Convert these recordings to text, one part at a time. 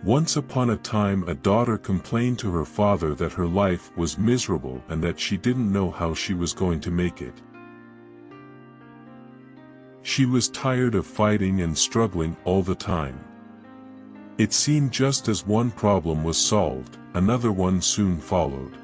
Once upon a time, a daughter complained to her father that her life was miserable and that she didn't know how she was going to make it. She was tired of fighting and struggling all the time. It seemed just as one problem was solved, another one soon followed.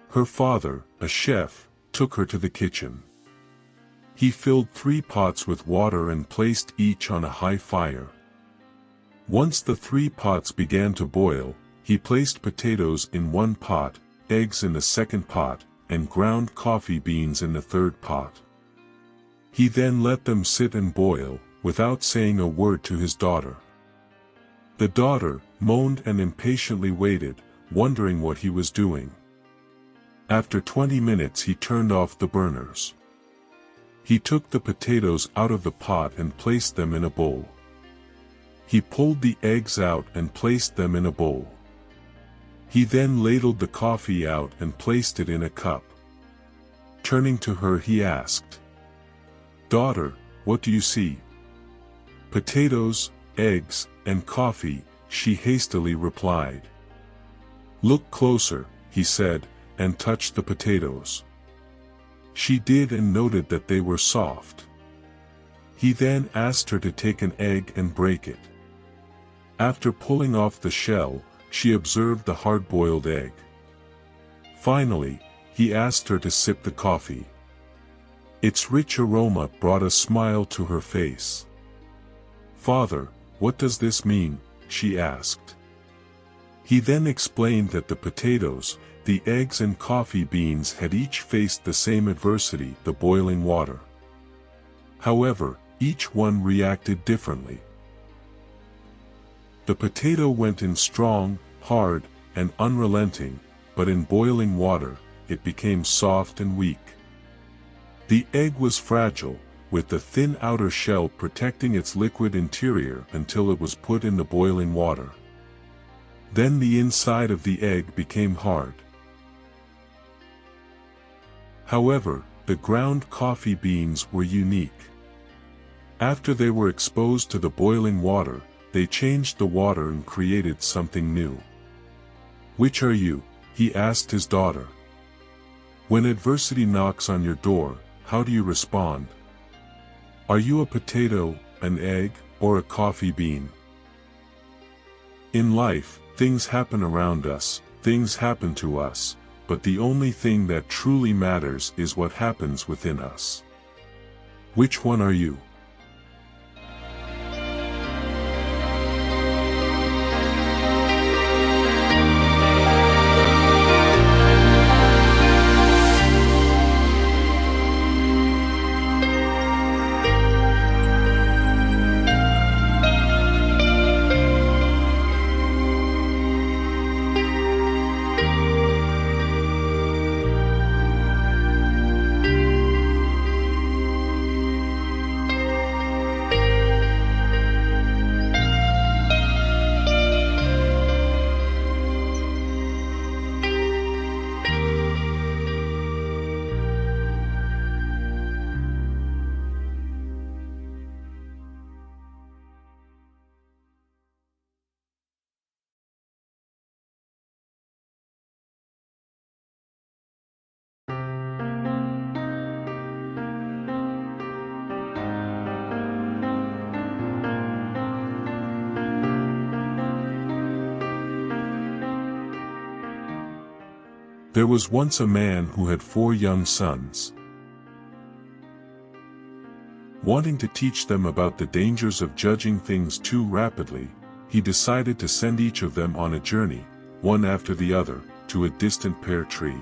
Her father, a chef, took her to the kitchen. He filled 3 pots with water and placed each on a high fire. Once the 3 pots began to boil, he placed potatoes in one pot, eggs in the second pot, and ground coffee beans in the third pot. He then let them sit and boil, without saying a word to his daughter. The daughter moaned and impatiently waited, wondering what he was doing. After 20 minutes he turned off the burners. He took the potatoes out of the pot and placed them in a bowl. He pulled the eggs out and placed them in a bowl. He then ladled the coffee out and placed it in a cup. Turning to her he asked, "Daughter, what do you see?" "Potatoes, eggs, and coffee," she hastily replied. "Look closer," he said, and touched the potatoes. She did and noted that they were soft. He then asked her to take an egg and break it. After pulling off the shell, she observed the hard-boiled egg. Finally, he asked her to sip the coffee. Its rich aroma brought a smile to her face. "Father, what does this mean?" she asked. He then explained that the potatoes, the eggs and coffee beans had each faced the same adversity, the boiling water. However, each one reacted differently. The potato went in strong, hard, and unrelenting, but in boiling water, it became soft and weak. The egg was fragile, with the thin outer shell protecting its liquid interior until it was put in the boiling water. Then the inside of the egg became hard. However, the ground coffee beans were unique. After they were exposed to the boiling water, they changed the water and created something new. "Which are you?" he asked his daughter. "When adversity knocks on your door, how do you respond? Are you a potato, an egg, or a coffee bean?" In life, things happen around us, things happen to us, but the only thing that truly matters is what happens within us. Which one are you? There was once a man who had 4 young sons. Wanting to teach them about the dangers of judging things too rapidly, he decided to send each of them on a journey, one after the other, to a distant pear tree.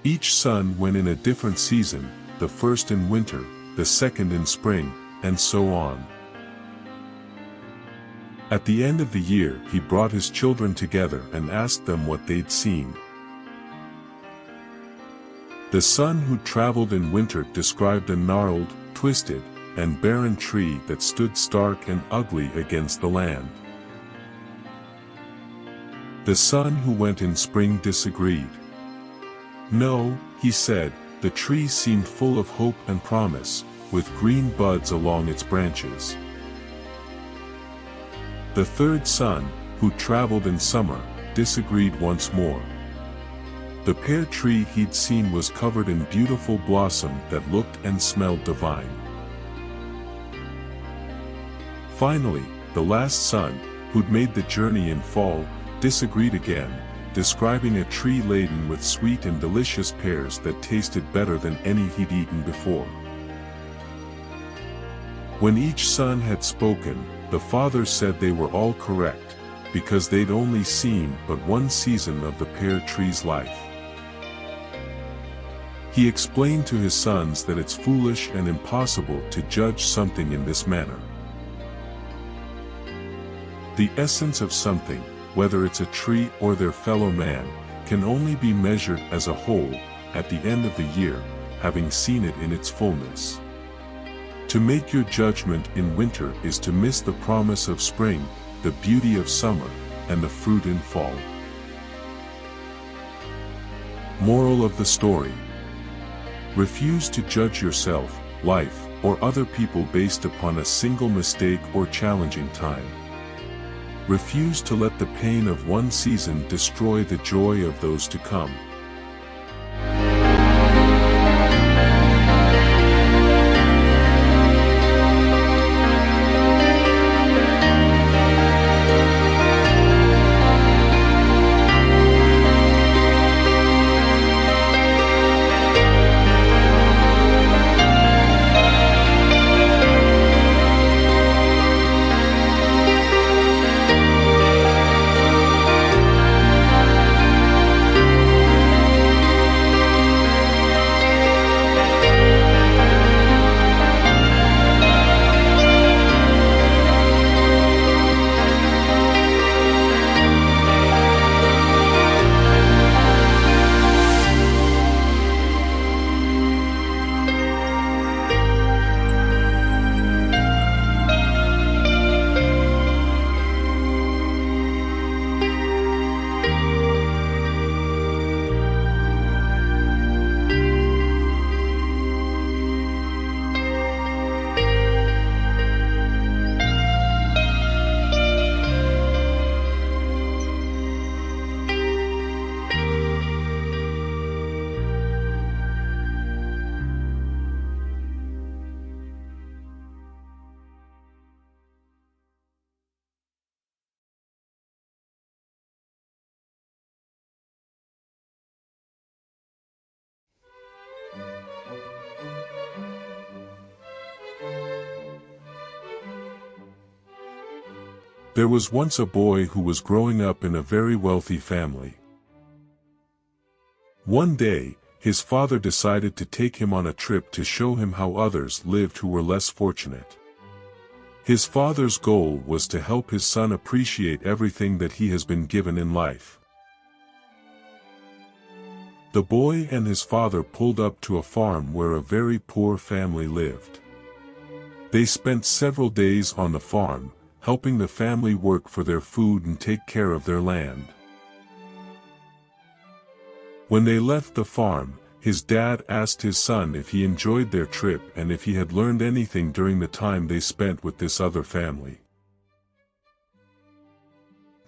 Each son went in a different season, the first in winter, the second in spring, and so on. At the end of the year he brought his children together and asked them what they'd seen. The son who traveled in winter described a gnarled, twisted, and barren tree that stood stark and ugly against the land. The son who went in spring disagreed. "No," he said, "the tree seemed full of hope and promise, with green buds along its branches." The third son, who traveled in summer, disagreed once more. The pear tree he'd seen was covered in beautiful blossom that looked and smelled divine. Finally, the last son, who'd made the journey in fall, disagreed again, describing a tree laden with sweet and delicious pears that tasted better than any he'd eaten before. When each son had spoken, the father said they were all correct, because they'd only seen but one season of the pear tree's life. He explained to his sons that it's foolish and impossible to judge something in this manner. The essence of something, whether it's a tree or their fellow man, can only be measured as a whole, at the end of the year, having seen it in its fullness. To make your judgment in winter is to miss the promise of spring, the beauty of summer, and the fruit in fall. Moral of the story: refuse to judge yourself, life, or other people based upon a single mistake or challenging time. Refuse to let the pain of one season destroy the joy of those to come. There was once a boy who was growing up in a very wealthy family. One day, his father decided to take him on a trip to show him how others lived who were less fortunate. His father's goal was to help his son appreciate everything that he has been given in life. The boy and his father pulled up to a farm where a very poor family lived. They spent several days on the farm, helping the family work for their food and take care of their land. When they left the farm, his dad asked his son if he enjoyed their trip and if he had learned anything during the time they spent with this other family.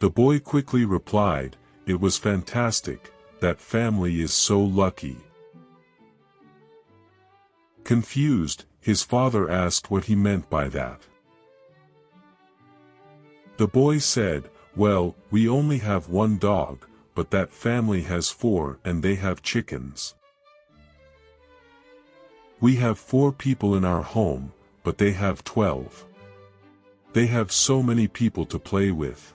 The boy quickly replied, "It was fantastic, that family is so lucky." Confused, his father asked what he meant by that. The boy said, "Well, we only have one dog, but that family has 4 and they have chickens. We have 4 people in our home, but they have 12. They have so many people to play with.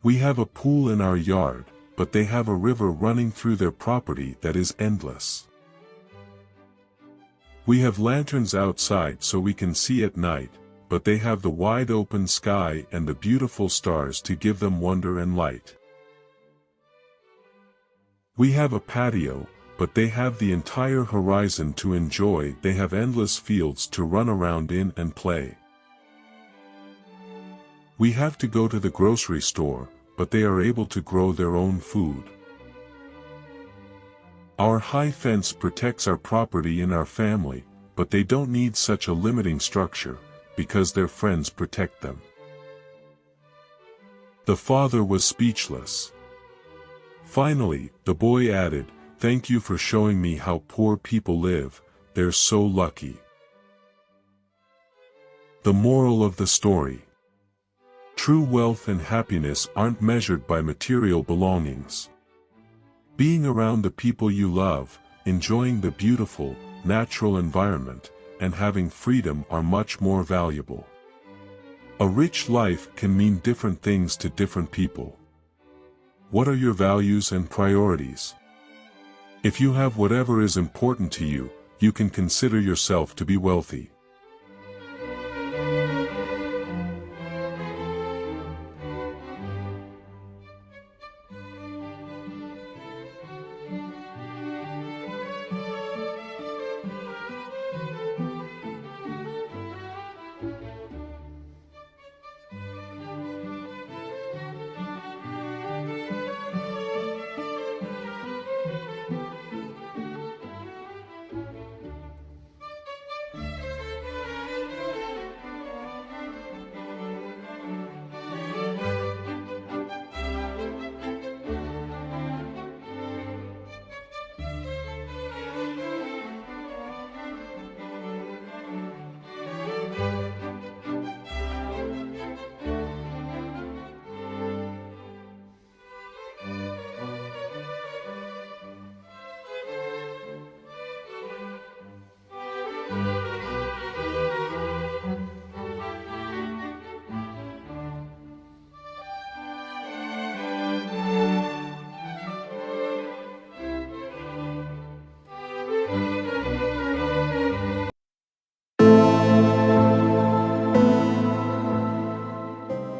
We have a pool in our yard, but they have a river running through their property that is endless. We have lanterns outside so we can see at night, but they have the wide open sky and the beautiful stars to give them wonder and light. We have a patio, but they have the entire horizon to enjoy. They have endless fields to run around in and play. We have to go to the grocery store, but they are able to grow their own food. Our high fence protects our property and our family, but they don't need such a limiting structure, because their friends protect them. The father was speechless. Finally, the boy added, "Thank you for showing me how poor people live, they're so lucky." The moral of the story: true wealth and happiness aren't measured by material belongings. Being around the people you love, enjoying the beautiful, natural environment, and having freedom are much more valuable. A rich life can mean different things to different people. What are your values and priorities? If you have whatever is important to you, you can consider yourself to be wealthy.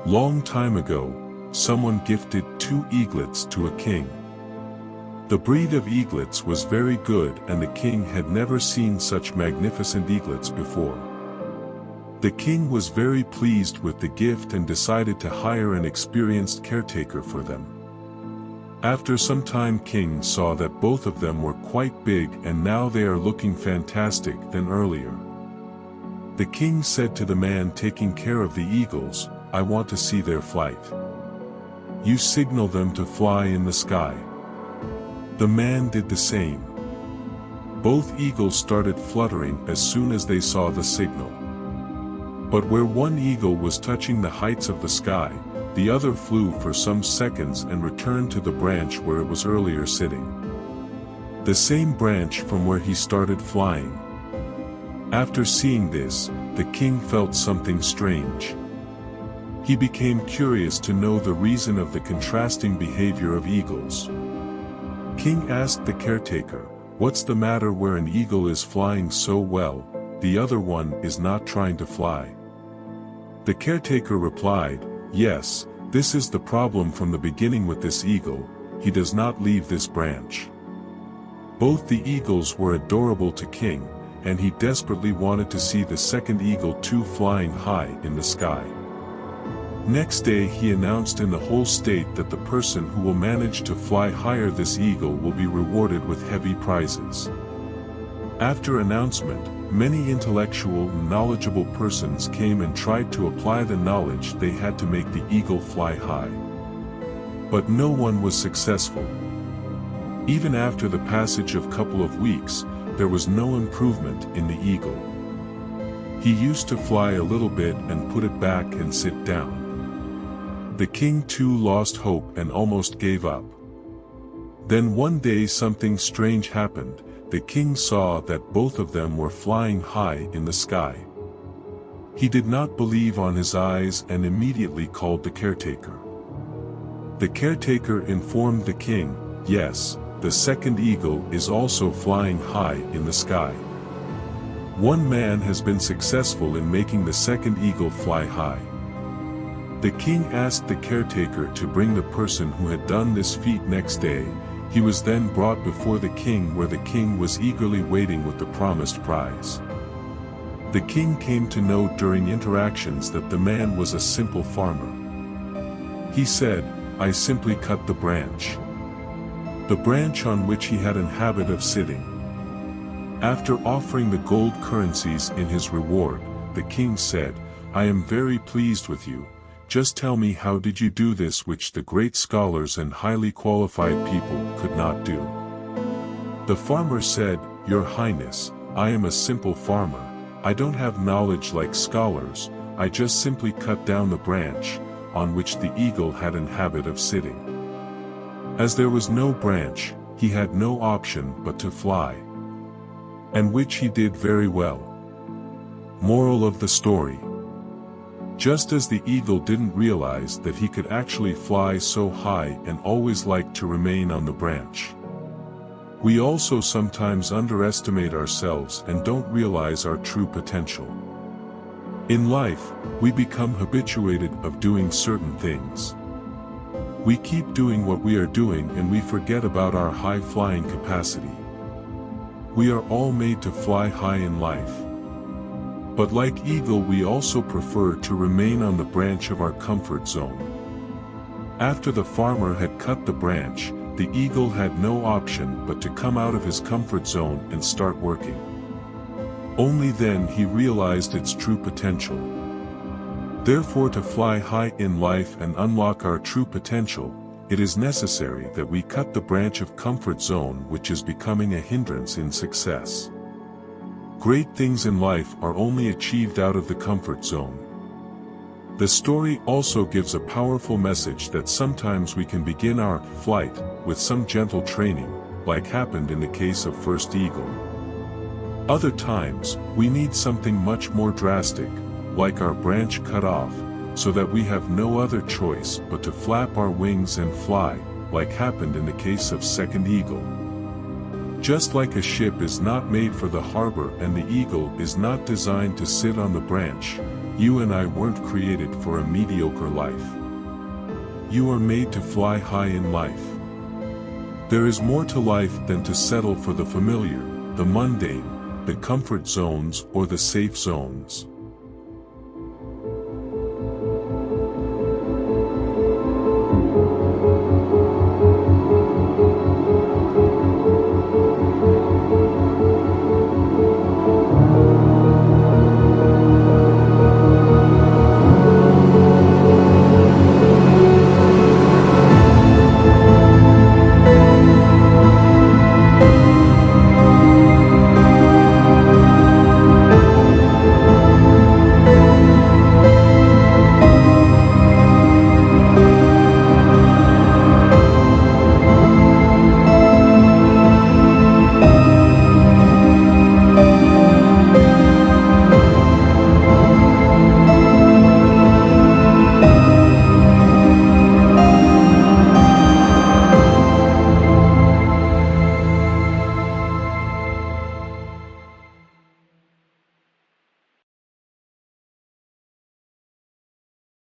Long time ago, someone gifted 2 eaglets to a king. The breed of eaglets was very good and the king had never seen such magnificent eaglets before. The king was very pleased with the gift and decided to hire an experienced caretaker for them. After some time, king saw that both of them were quite big and now they are looking fantastic than earlier. The king said to the man taking care of the eagles, "I want to see their flight. You signal them to fly in the sky." The man did the same. Both eagles started fluttering as soon as they saw the signal. But where one eagle was touching the heights of the sky, the other flew for some seconds and returned to the branch where it was earlier sitting. The same branch from where he started flying. After seeing this, the king felt something strange. He became curious to know the reason of the contrasting behavior of eagles. King asked the caretaker, "What's the matter where an eagle is flying so well, the other one is not trying to fly?" The caretaker replied, "Yes, this is the problem from the beginning with this eagle, he does not leave this branch." Both the eagles were adorable to King, and he desperately wanted to see the second eagle too flying high in the sky. Next day he announced in the whole state that the person who will manage to fly higher this eagle will be rewarded with heavy prizes. After announcement, many intellectual and knowledgeable persons came and tried to apply the knowledge they had to make the eagle fly high. But no one was successful. Even after the passage of couple of weeks, there was no improvement in the eagle. He used to fly a little bit and put it back and sit down. The king too lost hope and almost gave up. Then one day something strange happened. The king saw that both of them were flying high in the sky. He did not believe on his eyes and immediately called the caretaker. The caretaker informed the king, "Yes, the second eagle is also flying high in the sky. One man has been successful in making the second eagle fly high." The king asked the caretaker to bring the person who had done this feat next day. He was then brought before the king where the king was eagerly waiting with the promised prize. The king came to know during interactions that the man was a simple farmer. He said, "I simply cut the branch. The branch on which he had a habit of sitting." After offering the gold currencies in his reward, the king said, "I am very pleased with you. just tell me, how did you do this which the great scholars and highly qualified people could not do?" The farmer said, "Your Highness, I am a simple farmer. I don't have knowledge like scholars. I just simply cut down the branch on which the eagle had an habit of sitting. As there was no branch, he had no option but to fly. And which he did very well." Moral of the story: just as the eagle didn't realize that he could actually fly so high and always liked to remain on the branch, we also sometimes underestimate ourselves and don't realize our true potential. In life, we become habituated of doing certain things. We keep doing what we are doing and we forget about our high-flying capacity. We are all made to fly high in life. But like eagle, we also prefer to remain on the branch of our comfort zone. After the farmer had cut the branch, the eagle had no option but to come out of his comfort zone and start working. Only then he realized its true potential. Therefore, to fly high in life and unlock our true potential, it is necessary that we cut the branch of comfort zone which is becoming a hindrance in success. Great things in life are only achieved out of the comfort zone. The story also gives a powerful message that sometimes we can begin our flight with some gentle training, like happened in the case of First Eagle. Other times, we need something much more drastic, like our branch cut off, so that we have no other choice but to flap our wings and fly, like happened in the case of Second Eagle. Just like a ship is not made for the harbor and the eagle is not designed to sit on the branch, you and I weren't created for a mediocre life. You are made to fly high in life. There is more to life than to settle for the familiar, the mundane, the comfort zones or the safe zones.